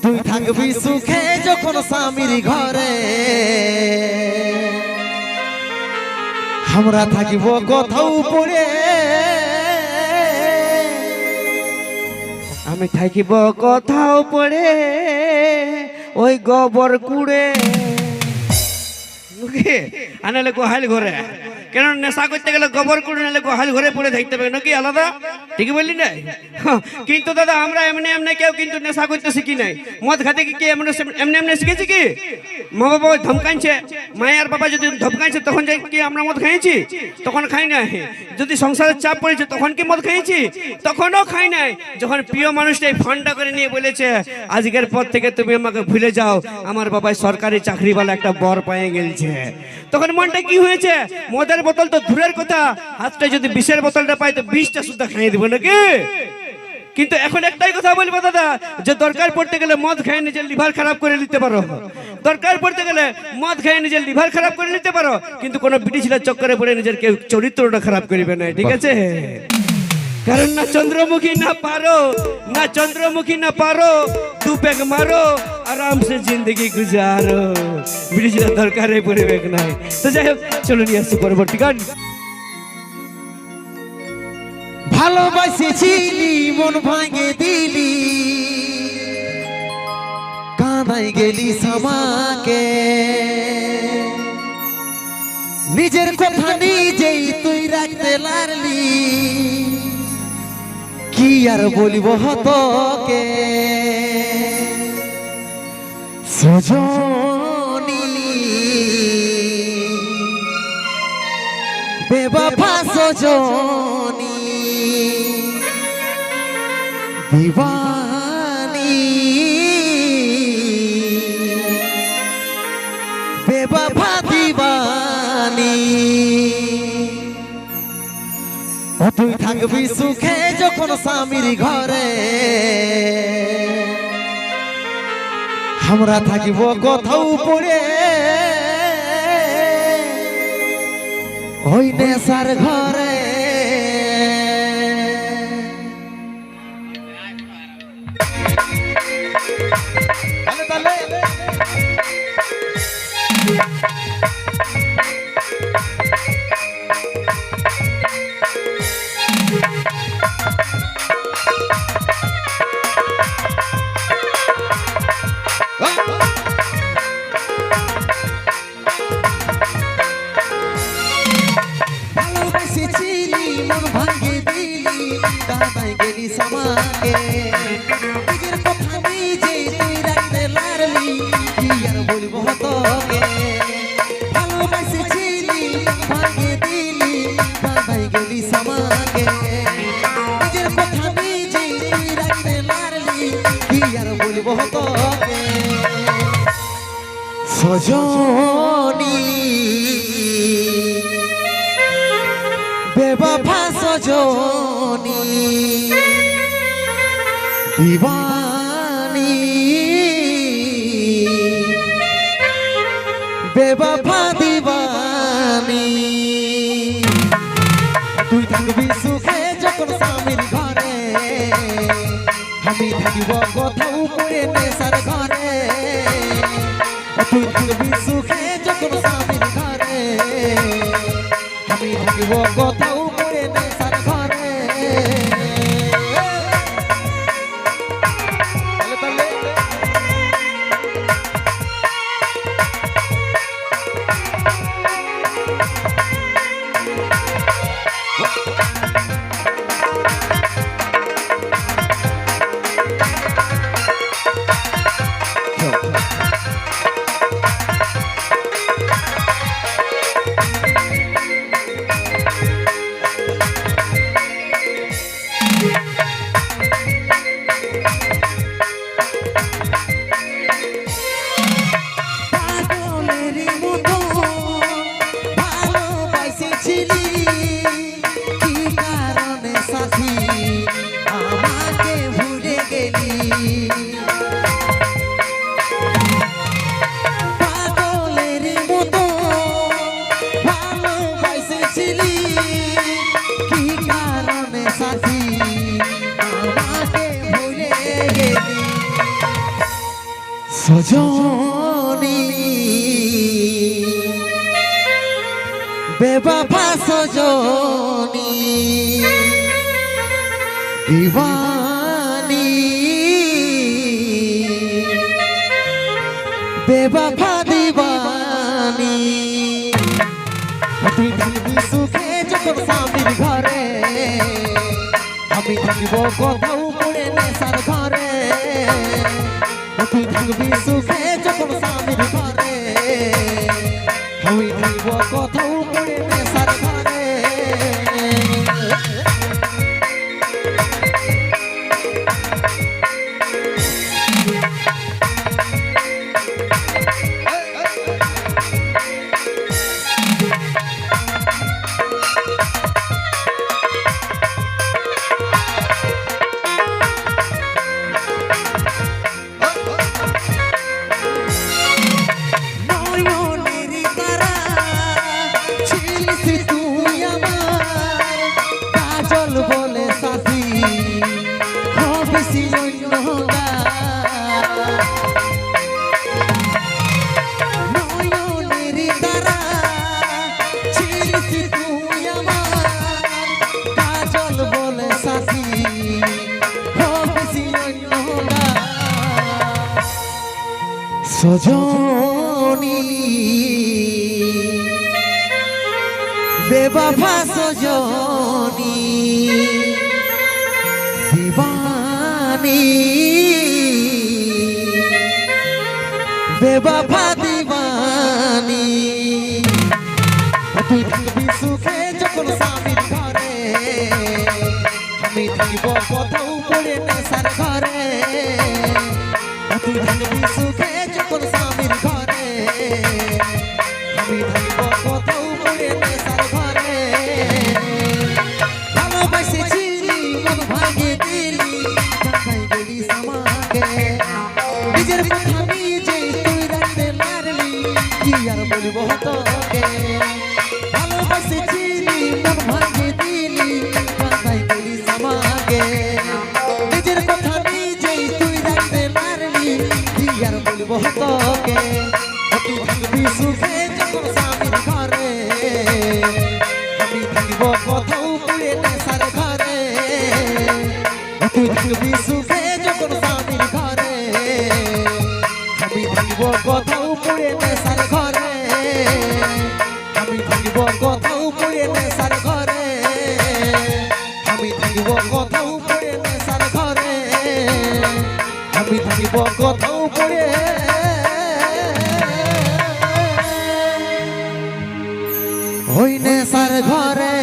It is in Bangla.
তুই থাকবি সুখে যখন স্বামীর ঘরে, আমরা থাকিব কোথাও পড়ে। আমি থাকিব কোথাও পড়ে ওই গোবর কুড়ে। আনালে গোহাল ঘরে কেন নেশা করতে গেলে গোবর কুড়ে নালে গোহাল ঘরে পড়ে থাকতে হবে নাকি আলাদা? ঠিকই বললি না? কিন্তু দাদা আমরা এমনি এমনি কেউ কিন্তু নেশা করতে শিখি নাই। মদ খাতে কি এমনি এমনি শিখেছি কি? মা বাবা ধমকাইছে, মায়ের বাবা যদি ধমকাইছে তখন যাই কি আমরা মদ খাইছি? তখন খাই নাই। যদি সংসারের চাপ পড়েছে তখন কি মদ খাইছি? তখনও খাই নাই। যখন প্রিয় মানুষটাই ফোনটা করে নিয়ে বলেছে আজকের পর থেকে তুমি আমাকে ভুলে যাও, আমার বাবাই সরকারি চাকরিওয়ালা একটা বর পেয়ে গেছে, তখন মনটা কি হয়েছে? মদের বোতল তো দূরের কথা, হাতটা যদি বিষের বোতলটা পাই তো বিষটা সুদ্ধা খাইয়ে দিব নাকি? কিন্তু এখন একটাই কথা বলবো দাদা, যে দরকার পড়তে গেলে মদ খেয়ে নিজের লিভার খারাপ করে নিতে পারো, দরকার পড়তে গেলে মদ খেয়ে নিজের লিভার খারাপ করে নিতে পারো, কিন্তু কোনো বিটি ছেলের চক্করে পড়ে নিজের কেউ চরিত্রটা খারাপ করিবে না, ঠিক আছে? কারণ না চন্দ্রমুখী না পারো, না চন্দ্রমুখী না পারো, দু পেগ মারো আরাম সে জিন্দগি গুজারো, বিটি ছেলের দরকারে পড়বে নাই। তো যাই হোক, চলো নিয়ে আসছি পরবর্তী গান। ভালোবাসেছিলি মন ভাঙে দিলি, কাঁদাই গেলি সামাকে, নিজের কথা নিজেই তুই রাখতে লাগলি, কি আর বলিব হতকে সজনী বেবফা সজনী দিবানী বেবফা দিবানী। তুই থাকবি সুখে যখন স্বামীর ঘরে, আমরা থাকিব কোথাও পড়ে ওই নেশার ঘরে। ভালোবেসেছিলি মন ভাঙে দিলি, কাঁদাই গেলি সামাকে, নিজের কথা নিজে তুই রাখতে লাগলি, কি আর বলবো তোকে। ভালোবেসেছিলি ভাঙে দিলি, কাঁদাই গেলি সামাকে, নিজের কথা নিজে তুই রাখতে লাগলি, কি আর বলবো তোকে সজনী বেবফা সজনী দিবানী বেবফা দিবানী। তুই থাকবি সুখে যখন স্বামীর ঘরে, আমি থাকিব কোথাও পড়ে নেশার ঘরে। তুই থাকবি সুখে যখন স্বামীর ঘরে, আমি থাকিব কোথাও পড়ে নেশার ঘরে। সজনী বেবাফা সজনী দিবানী বেবাফা দিবানী তুই থাকবি সুখে যখন স্বামীর ঘরে আমি থাকবো কোথাও পড়ে নেশার ঘরে তুই থাকবি সুখে যখন স্বামীর ঘরে আমি থাকবো কোথাও পড়ে নেশার ঘরে বলে সাথী হবে নয়নের তারা ছিলিস তুই আমার কাজল বলে সাথী হবে সজনী বেবাফা সজনী দিবানী বেবাফা দিবানী তুই থাকবি সুখে যখন স্বামীর ঘরে আমি থাকবো কোথাও পড়ে নেশার ঘরে তুই থাকবি সুখে যখন স্বামীর ঘরে আমি থাকবো কোথাও পড়ে নেশার ঘরে ভালোবাসেছিলি মন ভাঙে দিলি দেখাই গেলি সমাকে নিজের কথা নিজেই তুই রাখতে পারলি কি আর বলবো তোকে ভালোবাসেছিলি মন ভাঙে দিলি দেখাই গেলি সমাকে নিজের কথা নিজেই তুই রাখতে পারলি কি আর বলবো তোকে তুই থাকবি সুখে যখন স্বামীর ঘরে আমি থাকবো কোথাও পড়ে নেশার ঘরে তুই থাকবি সুখে যখন স্বামীর ঘরে আমি থাকবো কোথাও পড়ে নেশার ঘরে আমি থাকবো কোথাও পড়ে নেশার ঘরে আমি থাকবো কোথাও পড়ে নেশার ঘরে আমি থাকবো কোথাও পড়ে ওই নেশার ঘরে